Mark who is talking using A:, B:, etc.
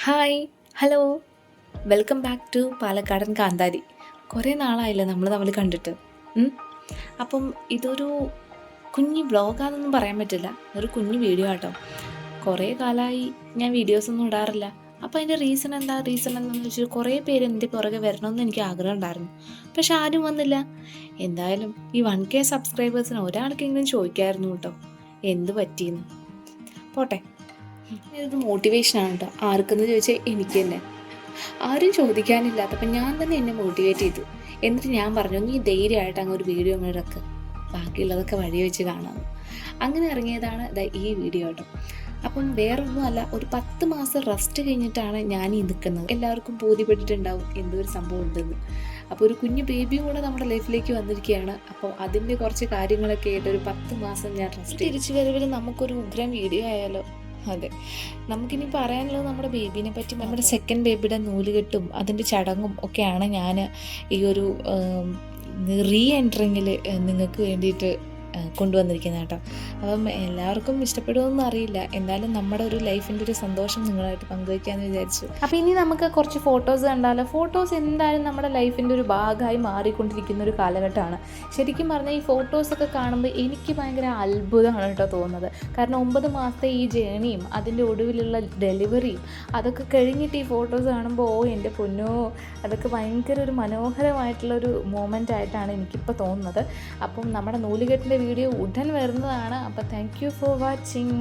A: Hi, hello, welcome back to പാലക്കാടൻ കാന്താരി. കുറേ നാളായില്ലേ നമ്മൾ തമ്മിൽ കണ്ടിട്ട്. ഉം. അപ്പം ഇതൊരു കുഞ്ഞ് വ്ളോഗാണെന്നൊന്നും പറയാൻ പറ്റില്ല, ഒരു കുഞ്ഞ് വീഡിയോ ആട്ടോ. കുറേ കാലമായി ഞാൻ വീഡിയോസൊന്നും ഇടാറില്ല. അപ്പോൾ അതിൻ്റെ റീസൺ എന്താണെന്ന് വെച്ചാൽ കുറേ പേര് എൻ്റെ പുറകെ വരണമെന്ന് എനിക്ക് ആഗ്രഹം ഉണ്ടായിരുന്നു, പക്ഷെ ആരും വന്നില്ല. എന്തായാലും ഈ 1K സബ്സ്ക്രൈബേഴ്സിന് ഒരാൾക്കെങ്കിലും ചോദിക്കായിരുന്നു കേട്ടോ എന്ത് പറ്റിയെന്ന്. പോട്ടെ, ഇതൊരു മോട്ടിവേഷനാണ് കേട്ടോ. ആർക്കെന്ന് ചോദിച്ചാൽ എനിക്ക് തന്നെ. ആരും ചോദിക്കാനില്ലാത്തപ്പം ഞാൻ തന്നെ എന്നെ മോട്ടിവേറ്റ് ചെയ്തു. എന്നിട്ട് ഞാൻ പറഞ്ഞു, നീ ധൈര്യമായിട്ട് അങ്ങ് ഒരു വീഡിയോ അങ്ങ് ഇറക്ക്, ബാക്കിയുള്ളതൊക്കെ വഴി വെച്ച് കാണാം. അങ്ങനെ ഇറങ്ങിയതാണ് ഈ വീഡിയോ കേട്ടോ. അപ്പം വേറൊന്നുമല്ല, ഒരു 10 മാസം റെസ്റ്റ് കഴിഞ്ഞിട്ടാണ് ഞാൻ ഈ നിൽക്കുന്നത്. എല്ലാവർക്കും ബോധ്യപ്പെട്ടിട്ടുണ്ടാവും എന്തോ ഒരു സംഭവം ഉണ്ടെന്ന്. അപ്പോൾ ഒരു കുഞ്ഞു ബേബിയും കൂടെ നമ്മുടെ ലൈഫിലേക്ക് വന്നിരിക്കുകയാണ്. അപ്പോൾ അതിൻ്റെ കുറച്ച് കാര്യങ്ങളൊക്കെ ആയിട്ട് ഒരു 10 മാസം ഞാൻ റെസ്റ്റ്. തിരിച്ചു വരവിൽ നമുക്കൊരു ഉഗ്രം വീഡിയോ ആയാലോ? അതെ, നമുക്കിനി പറയാനുള്ളത് നമ്മുടെ ബേബീനെ പറ്റി. നമ്മുടെ സെക്കൻഡ് ബേബിയുടെ നൂലുകെട്ടും അതിൻ്റെ ചടങ്ങും ഒക്കെയാണ് ഞാൻ ഈ ഒരു റീ എൻട്രിങ്ങിൽ നിങ്ങൾക്ക് വേണ്ടിയിട്ട് കൊണ്ടുവന്നിരിക്കുന്നത് കേട്ടോ. അപ്പം എല്ലാവർക്കും ഇഷ്ടപ്പെടുമെന്നൊന്നും അറിയില്ല, എന്നാലും നമ്മുടെ ഒരു ലൈഫിൻ്റെ ഒരു സന്തോഷം നിങ്ങളായിട്ട് പങ്കുവയ്ക്കാമെന്ന് വിചാരിച്ചു. അപ്പോൾ ഇനി നമുക്ക് കുറച്ച് ഫോട്ടോസ് കണ്ടാലോ? ഫോട്ടോസ് എന്തായാലും നമ്മുടെ ലൈഫിൻ്റെ ഒരു ഭാഗമായി മാറിക്കൊണ്ടിരിക്കുന്ന ഒരു കാലഘട്ടമാണ്. ശരിക്കും പറഞ്ഞാൽ ഈ ഫോട്ടോസൊക്കെ കാണുമ്പോൾ എനിക്ക് ഭയങ്കര അത്ഭുതമാണ് കേട്ടോ തോന്നുന്നത്. കാരണം 9 മാസത്തെ ഈ ജേണിയും അതിൻ്റെ ഒടുവിലുള്ള ഡെലിവറിയും അതൊക്കെ കഴിഞ്ഞിട്ട് ഈ ഫോട്ടോസ് കാണുമ്പോൾ എൻ്റെ പൊന്നോ, അതൊക്കെ ഭയങ്കര ഒരു മനോഹരമായിട്ടുള്ളൊരു മൊമെൻ്റ് ആയിട്ടാണ് എനിക്കിപ്പോൾ തോന്നുന്നത്. അപ്പം നമ്മുടെ നൂലുകെട്ടിൻ്റെ വീഡിയോ ഉടൻ വരുന്നതാണ്. അപ്പോൾ താങ്ക് യു ഫോർ വാച്ചിങ്.